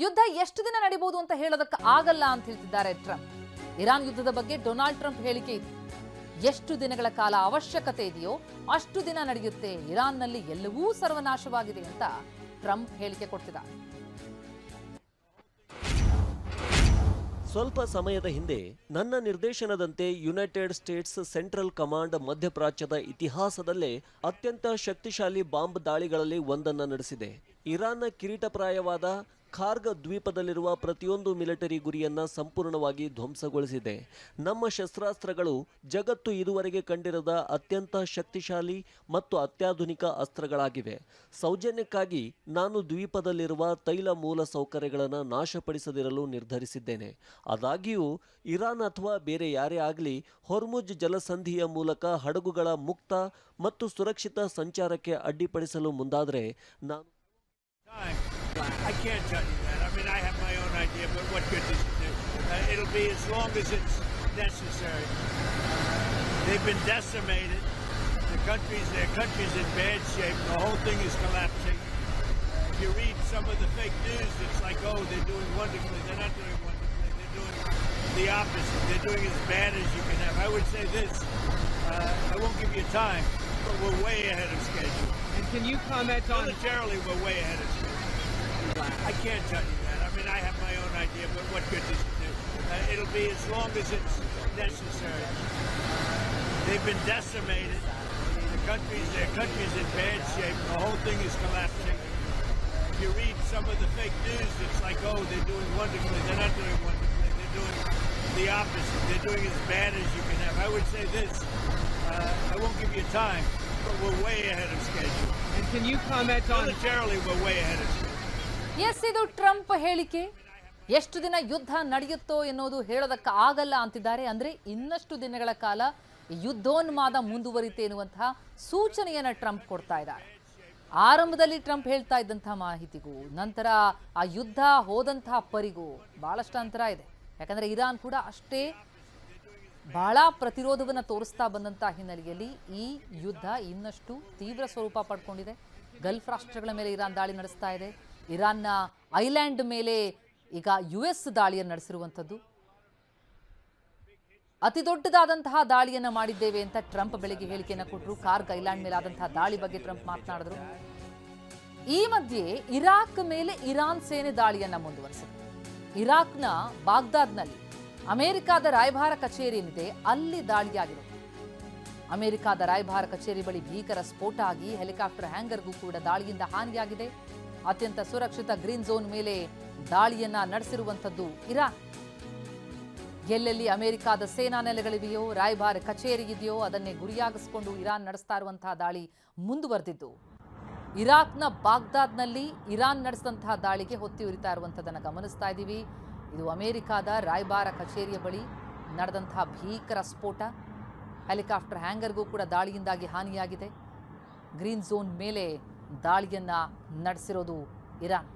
ಯುದ್ಧ ಎಷ್ಟು ದಿನ ನಡೀಬಹುದು ಅಂತ ಹೇಳೋದಕ್ಕೆ ಆಗಲ್ಲ ಅಂತ ಹೇಳ್ತಿದ್ದಾರೆ ಟ್ರಂಪ್. ಇರಾನ್ ಯುದ್ಧದ ಬಗ್ಗೆ ಡೊನಾಲ್ಡ್ ಟ್ರಂಪ್ ಹೇಳಿಕೆ ಇದೆ. ಎಷ್ಟು ದಿನಗಳ ಕಾಲ ಅವಶ್ಯಕತೆ ಇದೆಯೋ ಅಷ್ಟು ದಿನ ನಡೆಯುತ್ತೆ, ಇರಾನ್ನಲ್ಲಿ ಎಲ್ಲವೂ ಸರ್ವನಾಶವಾಗಿದೆ ಅಂತ ಟ್ರಂಪ್ ಹೇಳಿಕೆ ಕೊಡ್ತಿದ್ದಾರೆ. ಸ್ವಲ್ಪ ಸಮಯದ ಹಿಂದೆ ನನ್ನ ನಿರ್ದೇಶನದಂತೆ ಯುನೈಟೆಡ್ ಸ್ಟೇಟ್ಸ್ ಸೆಂಟ್ರಲ್ ಕಮಾಂಡ್ ಮಧ್ಯಪ್ರಾಚ್ಯದ ಇತಿಹಾಸದಲ್ಲೇ ಅತ್ಯಂತ ಶಕ್ತಿಶಾಲಿ ಬಾಂಬ್ ದಾಳಿಗಳಲ್ಲಿ ಒಂದನ್ನು ನಡೆಸಿದೆ. ಇರಾನ್ನ ಕಿರೀಟಪ್ರಾಯವಾದ ಖಾರ್ಗ್ ದ್ವೀಪದಲ್ಲಿರುವ ಪ್ರತಿಯೊಂದು ಮಿಲಿಟರಿ ಗುರಿಯನ್ನ ಸಂಪೂರ್ಣವಾಗಿ ಧ್ವಂಸಗೊಳಿಸಿದೆ. ನಮ್ಮ ಶಸ್ತ್ರಾಸ್ತ್ರಗಳು ಜಗತ್ತು ಇದುವರೆಗೆ ಕಂಡಿರದ ಅತ್ಯಂತ ಶಕ್ತಿಶಾಲಿ ಮತ್ತು ಅತ್ಯಾಧುನಿಕ ಅಸ್ತ್ರಗಳಾಗಿವೆ. ಸೌಜನ್ಯಕ್ಕಾಗಿ ನಾನು ದ್ವೀಪದಲ್ಲಿರುವ ತೈಲ ಮೂಲ ಸೌಕರ್ಯಗಳನ್ನು ನಾಶಪಡಿಸದಿರಲು ನಿರ್ಧರಿಸಿದ್ದೇನೆ. ಆದಾಗ್ಯೂ ಇರಾನ್ ಅಥವಾ ಬೇರೆ ಯಾರೇ ಆಗಲಿ ಹೊರ್ಮುಜ್ ಜಲಸಂಧಿಯ ಮೂಲಕ ಹಡಗುಗಳ ಮುಕ್ತ ಮತ್ತು ಸುರಕ್ಷಿತ ಸಂಚಾರಕ್ಕೆ ಅಡ್ಡಿಪಡಿಸಲು ಮುಂದಾದರೆ ನಾನು I can't tell you that. I mean, I have my own idea, but what good does it do? It'll be as long as it's necessary. They've been decimated. Their country's in bad shape. The whole thing is collapsing. If you read some of the fake news, it's like, oh, they're doing wonderfully. They're not doing wonderfully. They're doing the opposite. They're doing as bad as you can have. I would say this. I won't give you time, but we're way ahead of schedule. And can you comment on... Militarily, we're way ahead of schedule. I can't tell you that. I mean, I have my own idea, but what good does it do? It'll be as long as it's necessary. They've been decimated. Their country's in bad shape. The whole thing is collapsing. If you read some of the fake news, it's like, oh, they're doing wonderfully. They're not doing wonderfully. They're doing the opposite. They're doing as bad as you can have. I would say this. I won't give you time, but we're way ahead of schedule. And can you comment on... Militarily, we're way ahead of schedule. Yes, ಇದು Trump ಹೇಳಿಕೆ. ಎಷ್ಟು ದಿನ ಯುದ್ಧ ನಡೆಯುತ್ತೋ ಎನ್ನುವುದು ಹೇಳೋದಕ್ಕೆ ಆಗಲ್ಲ ಅಂತಿದ್ದಾರೆ. ಅಂದ್ರೆ ಇನ್ನಷ್ಟು ದಿನಗಳ ಕಾಲ ಯುದ್ಧೋನ್ಮಾದ ಮುಂದುವರಿತೆ ಎನ್ನುವಂತಹ ಸೂಚನೆಯನ್ನ ಟ್ರಂಪ್ ಕೊಡ್ತಾ ಇದ್ದಾರೆ. ಆರಂಭದಲ್ಲಿ ಟ್ರಂಪ್ ಹೇಳ್ತಾ ಇದ್ದಂತಹ ಮಾಹಿತಿಗೂ ನಂತರ ಆ ಯುದ್ಧ ಹೋದಂತಹ ಪರಿಗೂ ಬಹಳಷ್ಟು ಅಂತರ ಇದೆ. ಯಾಕಂದ್ರೆ ಇರಾನ್ ಕೂಡ ಅಷ್ಟೇ ಬಹಳ ಪ್ರತಿರೋಧವನ್ನು ತೋರಿಸ್ತಾ ಬಂದಂತಹ ಹಿನ್ನೆಲೆಯಲ್ಲಿ ಈ ಯುದ್ಧ ಇನ್ನಷ್ಟು ತೀವ್ರ ಸ್ವರೂಪ ಪಡ್ಕೊಂಡಿದೆ. ಗಲ್ಫ್ ರಾಷ್ಟ್ರಗಳ ಮೇಲೆ ಇರಾನ್ ದಾಳಿ ನಡೆಸ್ತಾ ಇದೆ. ಇರಾನ್ನ ಐಲ್ಯಾಂಡ್ ಮೇಲೆ ಈಗ US ದಾಳಿಯನ್ನು ನಡೆಸಿರುವಂಥದ್ದು. ಅತಿ ದೊಡ್ಡದಾದಂತಹ ದಾಳಿಯನ್ನು ಮಾಡಿದ್ದೇವೆ ಅಂತ ಟ್ರಂಪ್ ಬೆಳಗ್ಗೆ ಹೇಳಿಕೆಯನ್ನು ಕೊಟ್ಟರು. ಕಾರ್ಗ್ ಐಲ್ಯಾಂಡ್ ಮೇಲೆ ಆದಂತಹ ದಾಳಿ ಬಗ್ಗೆ ಟ್ರಂಪ್ ಮಾತನಾಡಿದ್ರು. ಈ ಮಧ್ಯೆ ಇರಾಕ್ ಮೇಲೆ ಇರಾನ್ ಸೇನೆ ದಾಳಿಯನ್ನ ಮುಂದುವರಿಸಿದೆ. ಇರಾಕ್ನ ಬಾಗ್ದಾದ್ನಲ್ಲಿ ಅಮೆರಿಕಾದ ರಾಯಭಾರ ಕಚೇರಿ ಏನಿದೆ ಅಲ್ಲಿ ದಾಳಿಯಾಗಿರೋದು. ಅಮೆರಿಕಾದ ರಾಯಭಾರ ಕಚೇರಿ ಬಳಿ ಭೀಕರ ಸ್ಫೋಟ ಆಗಿ ಹೆಲಿಕಾಪ್ಟರ್ ಹ್ಯಾಂಗರ್ಗೂ ಕೂಡ ದಾಳಿಯಿಂದ ಹಾನಿಯಾಗಿದೆ. ಅತ್ಯಂತ ಸುರಕ್ಷಿತ ಗ್ರೀನ್ ಝೋನ್ ಮೇಲೆ ದಾಳಿಯನ್ನ ನಡೆಸಿರುವಂಥದ್ದು ಇರಾನ್. ಎಲ್ಲೆಲ್ಲಿ ಅಮೆರಿಕಾದ ಸೇನಾ ನೆಲೆಗಳಿವೆಯೋ, ರಾಯಭಾರ ಕಚೇರಿ ಇದೆಯೋ ಅದನ್ನೇ ಗುರಿಯಾಗಿಸಿಕೊಂಡು ಇರಾನ್ ನಡೆಸ್ತಾ ಇರುವಂತಹ ದಾಳಿ ಮುಂದುವರೆದಿದ್ದು. ಇರಾಕ್ನ ಬಾಗ್ದಾದ್ನಲ್ಲಿ ಇರಾನ್ ನಡೆಸಿದಂತಹ ದಾಳಿಗೆ ಹೊತ್ತಿ ಉರಿತಾ ಇರುವಂಥದ್ದನ್ನು ಗಮನಿಸ್ತಾ ಇದ್ದೀವಿ. ಇದು ಅಮೆರಿಕಾದ ರಾಯಭಾರ ಕಚೇರಿಯ ಬಳಿ ನಡೆದಂತಹ ಭೀಕರ ಸ್ಫೋಟ. ಹೆಲಿಕಾಪ್ಟರ್ ಹ್ಯಾಂಗರ್ಗೂ ಕೂಡ ದಾಳಿಯಿಂದಾಗಿ ಹಾನಿಯಾಗಿದೆ. ಗ್ರೀನ್ ಝೋನ್ ಮೇಲೆ ದಾಳಿಯನ್ನ ನಡೆಸಿರೋದು ಇರಾನ್.